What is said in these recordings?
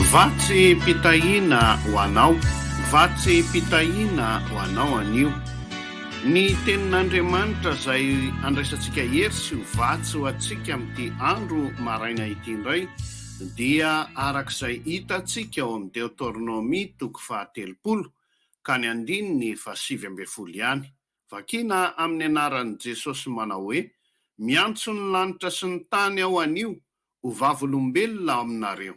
VATSIM-PITAHIANA ho anao, VATSIM-PITAHIANA ho anao anio. Ny Tenin'Andriamanitra izay andraisantsika hery sy ho vatsy ho antsika amin'ity andro maraina ity indray dia arak'izay hitantsika ao amin'ny Deutéronomie toko 30 ka ny 9:7 ihany. Vakina amin'ny anaran'i Jesosy manao hoe: miantso ny lanitra sy ny tany ao anio, ho vavolombelona aminareo.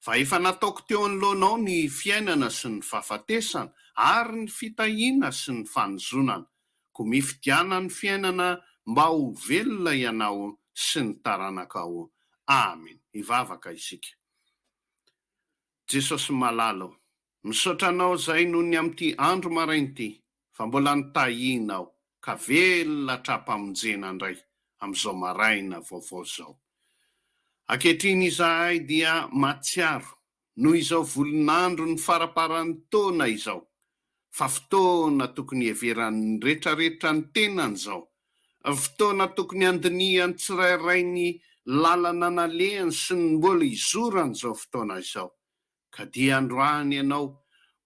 Fa efa nataoko teo anoloanao ny fiainana sy ny fahafatesana ary ny fitahiana sy ny fanozonana, ko mifidiana ny fiainana mba ho velona ianao sy ny taranakao. Amen. Ivavaka isika. Jesosy malalo, misaotra anao izay noho ny amin'ity andro marain'ity, fa mbola nitahianao ka velona hatrapamonjena indray amin'izao maraina vaovao izao. Ankehitriny izahay dia matsiaro noho izao volonandro ny faraparan'ny taona izao, fa fotoana tokony heveran'ny rehetrarehetra ny tenany izao, fotoana tokony andinihan'ny tsirairay ny lalana nalehany sy ny mbola izorany izao fotoana izao. Ka dia androany ianao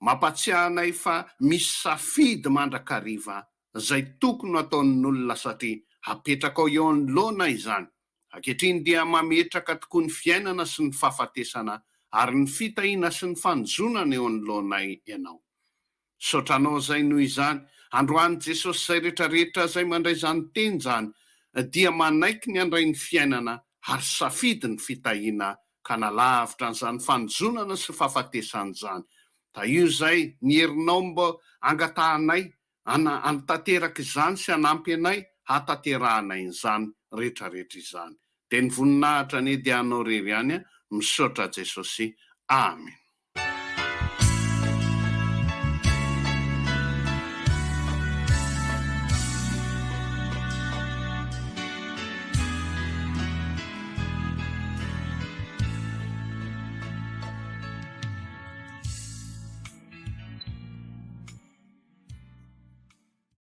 mampatsiahanay fa misy safidy mandrakariva izay tokony ataon'ny olona satria hapetraka ao eo anoloana izany. Ankehitriny dia mametraka tokoa ny fiainana sy ny fahafatesana ary ny fitahiana sy ny fanozonana eo anoloanay ianao. Saotranao izay noho izany, androany Jesosy izay rehetrarehetra izay mandray izany teny izany dia manaiky ny andray ny fiainana ary safidy ny fitahiana ka nalavitra n'izany fanozonana sy fahafatesana izany. Da io izay ny herinao mba angatahanay tanteraka izany sy hanampy anay hataterahanay izany rehetrarehetra izany. Dia ny voninahitra ny dia anao rery ihany, misaotra Jesosy. Amen.